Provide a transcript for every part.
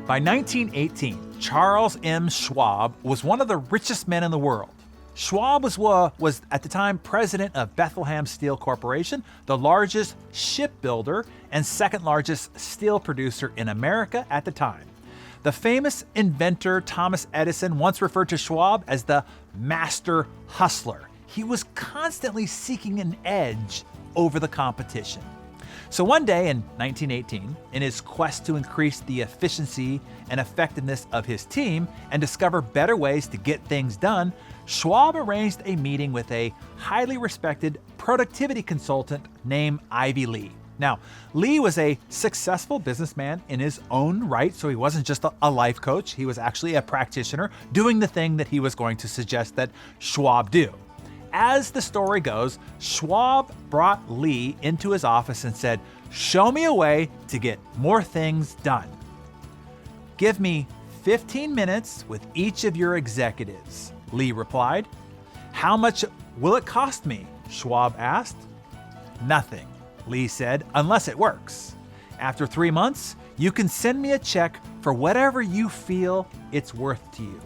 By 1918, Charles M. Schwab was one of the richest men in the world. Schwab was at the time president of Bethlehem Steel Corporation, the largest shipbuilder and second largest steel producer in America at the time. The famous inventor Thomas Edison once referred to Schwab as the master hustler. He was constantly seeking an edge over the competition. So one day in 1918, in his quest to increase the efficiency and effectiveness of his team and discover better ways to get things done, Schwab arranged a meeting with a highly respected productivity consultant named Ivy Lee. Now, Lee was a successful businessman in his own right, so he wasn't just a life coach. He was actually a practitioner doing the thing that he was going to suggest that Schwab do. As the story goes, Schwab brought Lee into his office and said, "Show me a way to get more things done. Give me 15 minutes with each of your executives," Lee replied. "How much will it cost me?" Schwab asked. "Nothing," Lee said, "unless it works. After 3 months, you can send me a check for whatever you feel it's worth to you."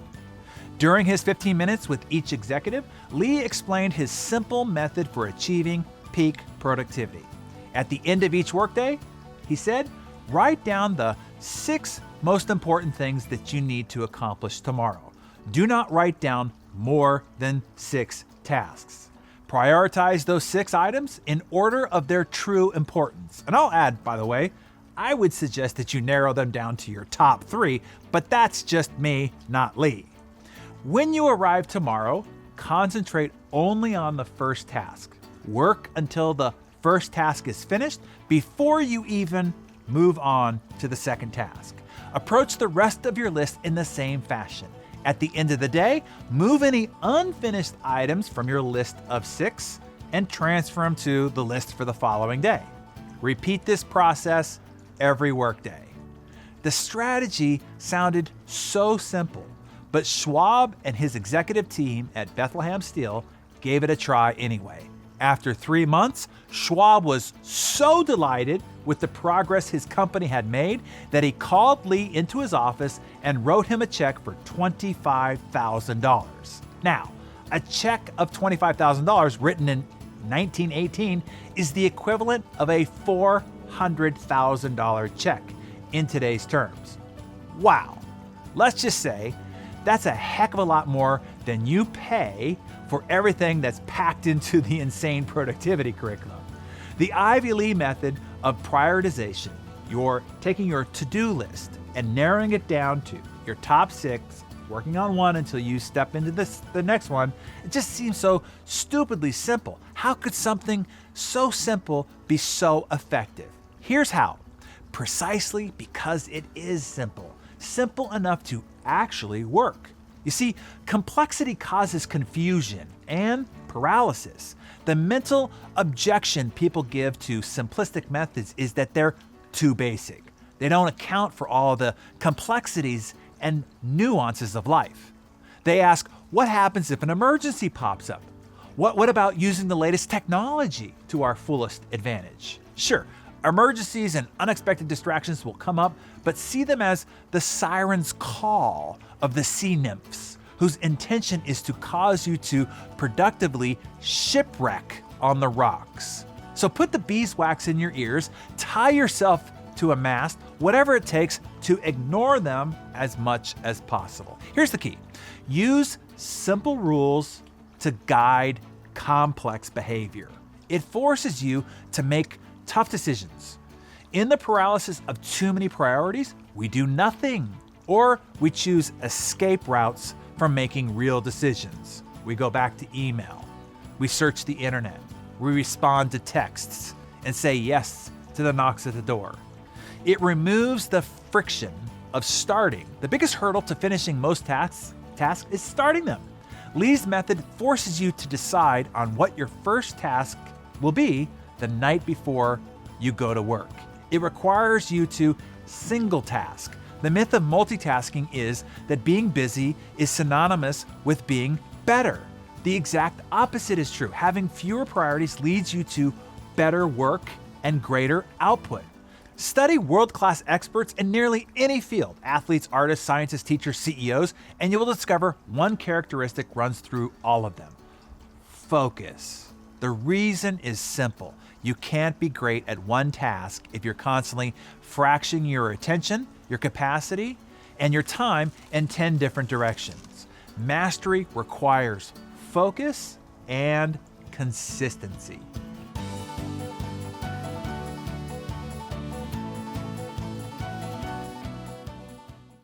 During his 15 minutes with each executive, Lee explained his simple method for achieving peak productivity. At the end of each workday, he said, write down the 6 most important things that you need to accomplish tomorrow. Do not write down more than 6 tasks. Prioritize those 6 items in order of their true importance. And I'll add, by the way, I would suggest that you narrow them down to your top 3, but that's just me, not Lee. When you arrive tomorrow, concentrate only on the first task. Work until the first task is finished before you even move on to the second task. Approach the rest of your list in the same fashion. At the end of the day, move any unfinished items from your list of 6 and transfer them to the list for the following day. Repeat this process every workday. The strategy sounded so simple, but Schwab and his executive team at Bethlehem Steel gave it a try anyway. After 3 months, Schwab was so delighted with the progress his company had made that he called Lee into his office and wrote him a check for $25,000. Now, a check of $25,000 written in 1918 is the equivalent of a $400,000 check in today's terms. Wow. Let's just say that's a heck of a lot more than you pay for everything that's packed into the insane productivity curriculum. The Ivy Lee method of prioritization, you're taking your to-do list and narrowing it down to your top 6, working on one until you step into the next one, it just seems so stupidly simple. How could something so simple be so effective? Here's how. Precisely because it is simple. Simple enough to actually work. You see, complexity causes confusion and paralysis. The mental objection people give to simplistic methods is that they're too basic. They don't account for all the complexities and nuances of life. They ask, what happens if an emergency pops up? What about using the latest technology to our fullest advantage? Sure, emergencies and unexpected distractions will come up, but see them as the siren's call of the sea nymphs, whose intention is to cause you to productively shipwreck on the rocks. So put the beeswax in your ears, tie yourself to a mast, whatever it takes to ignore them as much as possible. Here's the key. Use simple rules to guide complex behavior. It forces you to make tough decisions. In the paralysis of too many priorities, we do nothing, or we choose escape routes from making real decisions. We go back to email. We search the internet. We respond to texts and say yes to the knocks at the door. It removes the friction of starting. The biggest hurdle to finishing most tasks is starting them. Lee's method forces you to decide on what your first task will be the night before you go to work. It requires you to single task. The myth of multitasking is that being busy is synonymous with being better. The exact opposite is true. Having fewer priorities leads you to better work and greater output. Study world-class experts in nearly any field, athletes, artists, scientists, teachers, CEOs, and you will discover one characteristic runs through all of them: focus. The reason is simple. You can't be great at one task if you're constantly fracturing your attention, your capacity, and your time in 10 different directions. Mastery requires focus and consistency.